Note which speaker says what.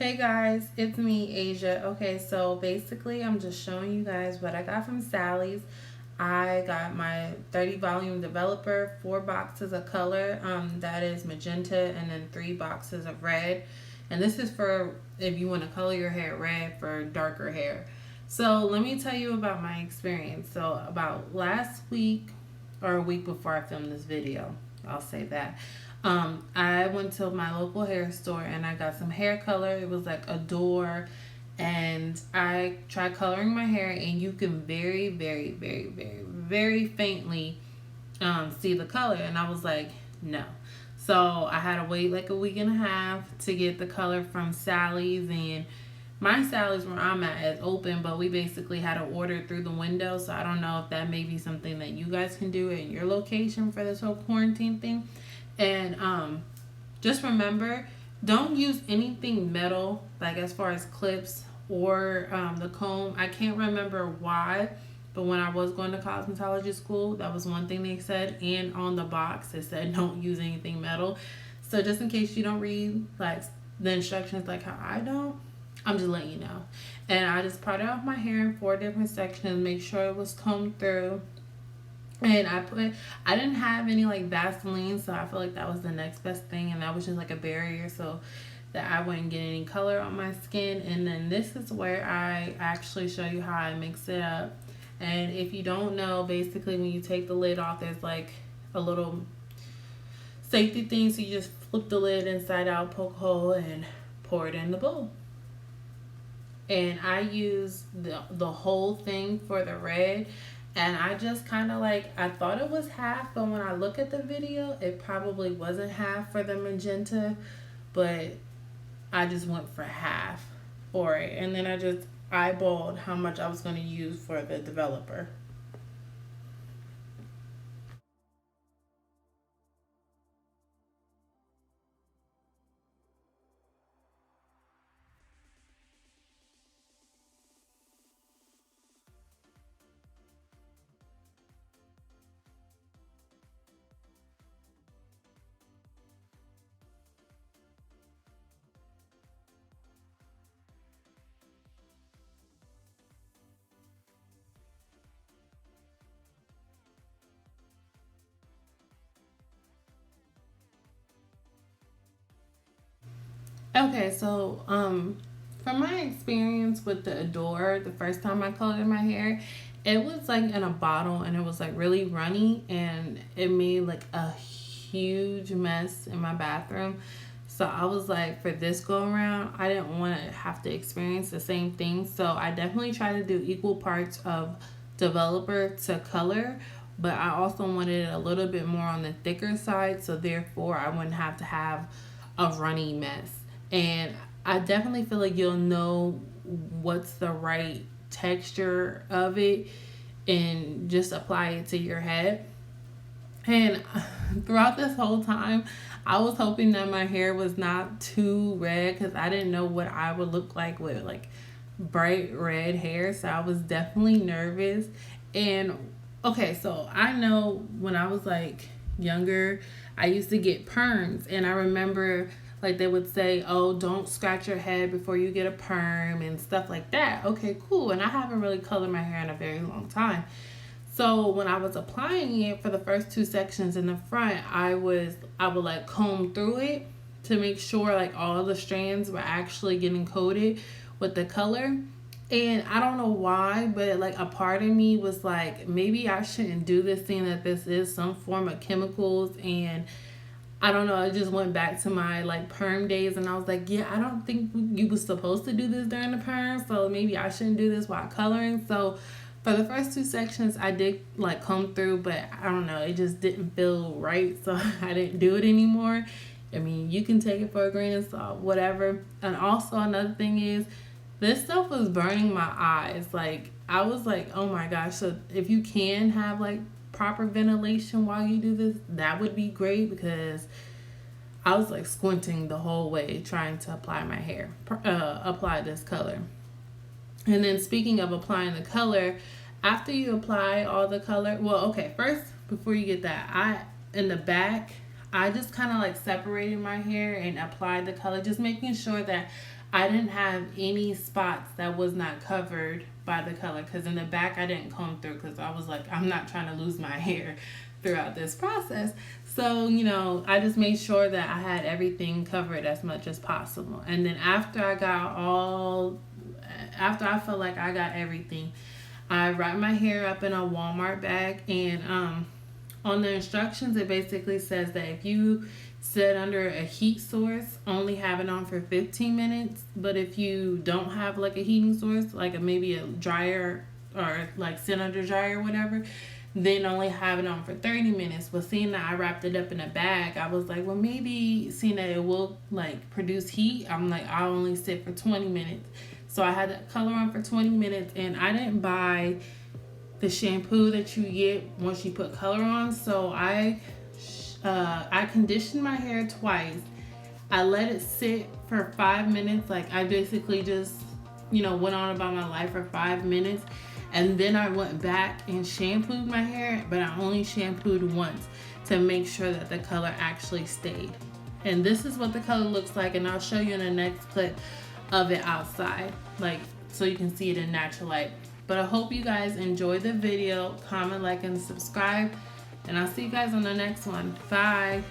Speaker 1: Hey guys, it's me, Asia. Okay, so basically, I'm just showing you guys what I got from Sally's. I got my 30 volume developer, 4 boxes of color, that is magenta, and then 3 boxes of red. And this is for if you want to color your hair red for darker hair. So, let me tell you about my experience. So, about last week or a week before I filmed this video, I'll say that. I went to my local hair store and I got some hair color. It was like Adore, and I tried coloring my hair, and you can very faintly see the color. And I was like, no. So I had to wait like a week and a half to get the color from Sally's, and my Sally's where I'm at is open, but we basically had to order through the window. So I don't know if that may be something that you guys can do in your location for this whole quarantine thing. And just remember, don't use anything metal, like as far as clips or the comb. I can't remember why, but when I was going to cosmetology school, that was one thing they said. And on the box, it said don't use anything metal. So just in case you don't read like the instructions like how I don't, I'm just letting you know. And I just parted off my hair in 4 different sections, make sure it was combed through. And I didn't have any like Vaseline, so I feel like that was the next best thing, and that was just like a barrier so that I wouldn't get any color on my skin. And then this is where I actually show you how I mix it up. And if you don't know, basically when you take the lid off, there's like a little safety thing, so you just flip the lid inside out, poke a hole, and pour it in the bowl. And I use the whole thing for the red. And I just kind of like, I thought it was half, but when I look at the video, it probably wasn't half for the magenta, but I just went for half for it. And then I just eyeballed how much I was going to use for the developer. Okay, so from my experience with the Adore, the first time I colored my hair, it was like in a bottle, and it was like really runny, and it made like a huge mess in my bathroom. So I was like, for this go around, I didn't want to have to experience the same thing. So I definitely try to do equal parts of developer to color, but I also wanted it a little bit more on the thicker side, so therefore I wouldn't have to have a runny mess. And I definitely feel like you'll know what's the right texture of it and just apply it to your head. And throughout this whole time, I was hoping that my hair was not too red because I didn't know what I would look like with like bright red hair. So I was definitely nervous. And okay, so I know when I was like younger, I used to get perms, and I remember like they would say, "Oh, don't scratch your head before you get a perm," and stuff like that. Okay, cool. And I haven't really colored my hair in a very long time. So when I was applying it for the first 2 sections in the front, I would like comb through it to make sure like all the strands were actually getting coated with the color. And I don't know why, but like a part of me was like, maybe I shouldn't do this, thing that this is some form of chemicals. And I don't know, I just went back to my like perm days, and I was like, yeah, I don't think you was supposed to do this during the perm, so maybe I shouldn't do this while coloring. So for the first 2 sections, I did like come through, but I don't know, it just didn't feel right, so I didn't do it anymore. I mean, you can take it for a grain of salt, whatever. And also another thing is, this stuff was burning my eyes. Like I was like, oh my gosh. So if you can have like proper ventilation while you do this, that would be great, because I was like squinting the whole way trying to apply my hair, apply this color. And then speaking of applying the color, after you apply all the color, well, okay, first before you get that, I in the back, I just kind of like separated my hair and applied the color, just making sure that I didn't have any spots that was not covered by the color, because in the back I didn't comb through because I was like, I'm not trying to lose my hair throughout this process. So, you know, I just made sure that I had everything covered as much as possible. And then after I felt like I got everything, I wrapped my hair up in a Walmart bag, and on the instructions it basically says that if you sit under a heat source, only have it on for 15 minutes. But if you don't have like a heating source, like maybe a dryer, or like sit under dryer or whatever, then only have it on for 30 minutes. But seeing that I wrapped it up in a bag, I was like, well, maybe seeing that it will like produce heat, I'm like, I'll only sit for 20 minutes. So I had the color on for 20 minutes, and I didn't buy the shampoo that you get once you put color on. So I conditioned my hair twice. I let it sit for 5 minutes. Like I basically just, you know, went on about my life for 5 minutes. And then I went back and shampooed my hair, but I only shampooed once to make sure that the color actually stayed. And this is what the color looks like, and I'll show you in the next clip of it outside, like so you can see it in natural light. But I hope you guys enjoyed the video. Comment, like, and subscribe, and I'll see you guys on the next one. Bye.